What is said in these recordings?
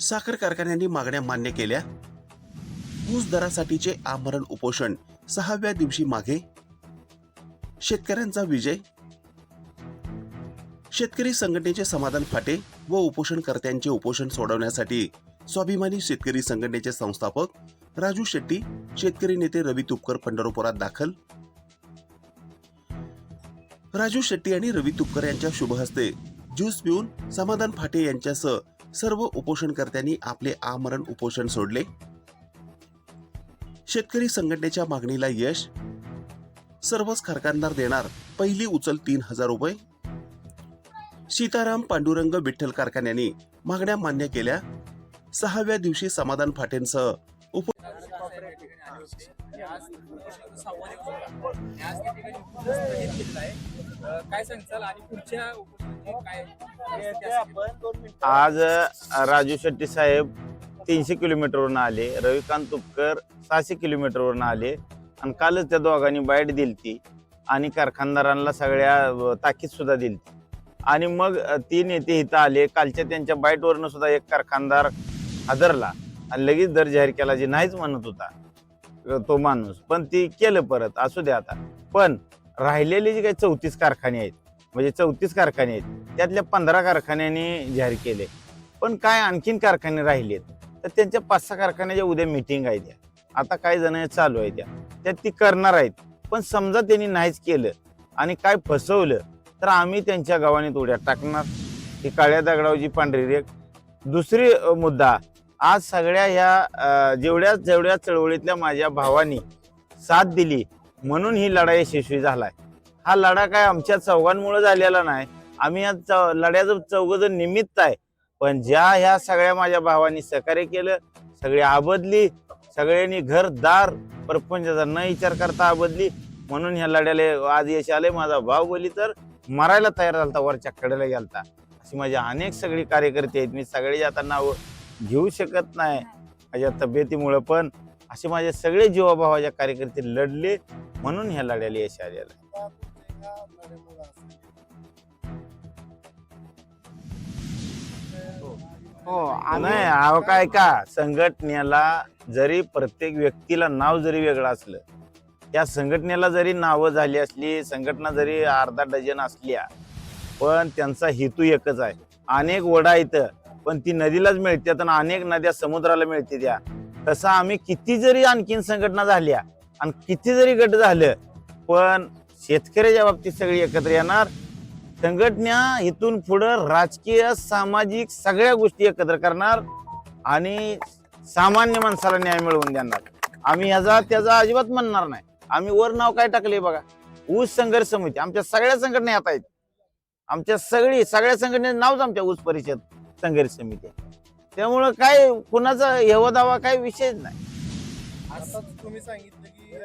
साखर कारखान्यांनी मागण्या मान्य केल्या. ऊस दरासाठीचे आमरण उपोषण 6व्या दिवशी मागे. शेतकऱ्यांचा विजय. शेतकरी संघटनेचे समाधान फाटे व उपोषणकर्त्यांचे उपोषण सोडवण्यासाठी स्वाभिमानी शेतकरी संघटनेचे संस्थापक राजू शेट्टी, शेतकरी नेते रवी तुपकर पंढरपुरात दाखल. राजू शेट्टी आणि रवी तुपकर यांच्या शुभहस्ते ज्यूस पिऊन समाधान फाटे यांच्यासह सर्व उपोषणकर्त्यांनी आपले आमरण उपोषण सोडले. शेतकरी संघटनेच्या मागणीला यश. सर्वच कारखानदार देणार पहिली उचल 3000 रुपये. सीताराम पांडुरंग विठ्ठल कारखान्यांनी मागण्या मान्य केल्या. 6व्या दिवशी समाधान फाटेंसह आज राजू शेट्टी साहेब 300 किलोमीटरवरून आले, रविकांत तुपकर 600 किलोमीटरवरून आले आणि कालच त्या दोघांनी बाईट दिलती आणि कारखानदारांना सगळ्या ताकीद सुद्धा दिलती आणि मग 3 नेते इथं आले. कालच्या त्यांच्या बाईटवरनं सुद्धा एक कारखानदार हादरला आणि लगेच दर जाहीर केला. जे नाहीच म्हणत होता तो माणूस, पण ती केलं परत. असू द्या आता. पण राहिलेले जे काही 34 कारखाने आहेत, म्हणजे 34 कारखाने आहेत, त्यातल्या 15 कारखान्यांनी जाहीर केले. पण काय आणखीन कारखाने राहिलेत तर त्यांच्या 5-6 कारखान्याच्या उद्या मिटिंग आहे. त्या आता काही जण चालू आहे त्यात ती करणार आहेत. पण समजा त्यांनी नाहीच केलं आणि काय फसवलं तर आम्ही त्यांच्या गावाने उड्या टाकणार. ही काळ्या दगडावची पांढरी रेख. दुसरी मुद्दा, आज सगळ्या ह्या जेवढ्या चळवळीतल्या माझ्या भावांनी साथ दिली म्हणून ही लढाई यशस्वी झालाय. हा लढा काय आमच्या चौघांमुळे झालेला नाही. आम्ही या लढ्याचं चौघजण निमित्त आहे. पण ज्या ह्या सगळ्या माझ्या भावांनी सहकार्य केलं, सगळे आबदली, सगळ्यांनी घरदार परपंचाचा न विचार करता आबदली म्हणून ह्या लढ्याला आज यश आले. माझा भाऊ बोली तर मरायला तयार झालता, वरच्या कडेला गेलता. अशी माझे अनेक सगळी कार्यकर्ते आहेत. मी सगळे आता नाव घेऊ शकत नाही माझ्या तब्येतीमुळे, पण असे माझे सगळे जीवाभावाच्या कार्यकर्ते लढले म्हणून ह्या लढ्याला यश आलेलं. नाही अहो काय का संघटनेला जरी प्रत्येक व्यक्तीला नाव जरी वेगळं असलं, त्या संघटनेला जरी नावं झाली असली, संघटना जरी अर्धा डझन असल्या, पण त्यांचा हेतू एकच आहे. अनेक वडा इथं पण ती नदीलाच मिळतात आणि अनेक नद्या समुद्राला मिळते. त्या तसं आम्ही किती जरी आणखीन संघटना झाल्या आणि किती जरी गट झालं, पण शेतकऱ्याच्या बाबतीत सगळी एकत्र येणार. संघटना इथून पुढं राजकीय, सामाजिक सगळ्या गोष्टी एकत्र करणार आणि सामान्य माणसाला न्याय मिळवून देणार. आम्ही ह्याचा त्याचा अजिबात म्हणणार नाही. आम्ही वर नाव काय टाकले बघा, ऊस संघर्ष समिती. आमच्या सगळ्या संघटना येत आहेत. आमच्या सगळ्या संघटनेचं नावच आमच्या ऊस परिषद संघर्ष समिती. त्यामुळं काय कुणाचा हेवा दावा काय विषयच नाही. आता तुम्ही सांगितलं की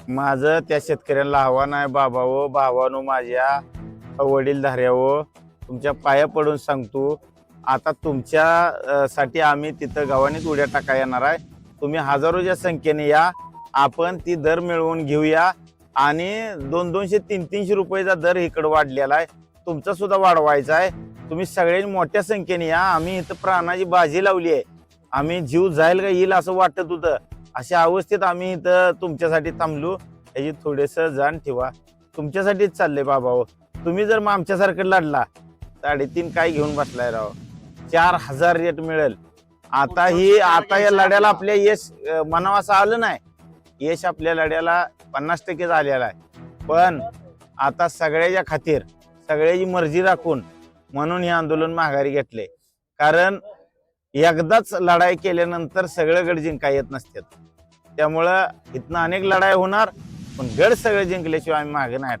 माझं त्या शेतकऱ्यांना आव्हान आहे, भावानो माझ्या वडीलधाऱ्यावो, तुमच्या पाया पडून सांगतो, आता तुमच्या साठी आम्ही तिथं गावानेच उड्या टाका येणार आहे. तुम्ही हजारोच्या संख्येने या, आपण ती दर मिळवून घेऊया आणि 200-200, 300 रुपयाचा दर इकडे वाढलेला आहे, तुमचा सुद्धा वाढवायचा आहे. तुम्ही सगळ्यांनी मोठ्या संख्येने या. आम्ही इथं प्राणाची बाजी लावली आहे. आम्ही जीव जाईल का येईल असं वाटत होतं. अशा अवस्थेत आम्ही इथं तुमच्यासाठी थांबलो. याची थोडेसं जाण ठेवा. तुमच्यासाठीच चाललंय बाबा. तुम्ही जर मग आमच्यासारखं लढला 3.5 काय घेऊन बसलाय राव. 4000 रेट मिळेल. आता या लढ्याला आपल्या यश म्हणावं असं आलं नाही. यश आपल्या लढ्याला 50% झालेला आहे. पण आता सगळ्याच्या खातीर सगळ्याची मर्जी राखून म्हणून हे आंदोलन माघारी घेतले. कारण एकदाच लढाई केल्यानंतर सगळं गड जिंका येत नसतात. त्यामुळं इथनं अनेक लढाई होणार, पण गड सगळे जिंकल्याशिवाय आम्ही मागे नाही.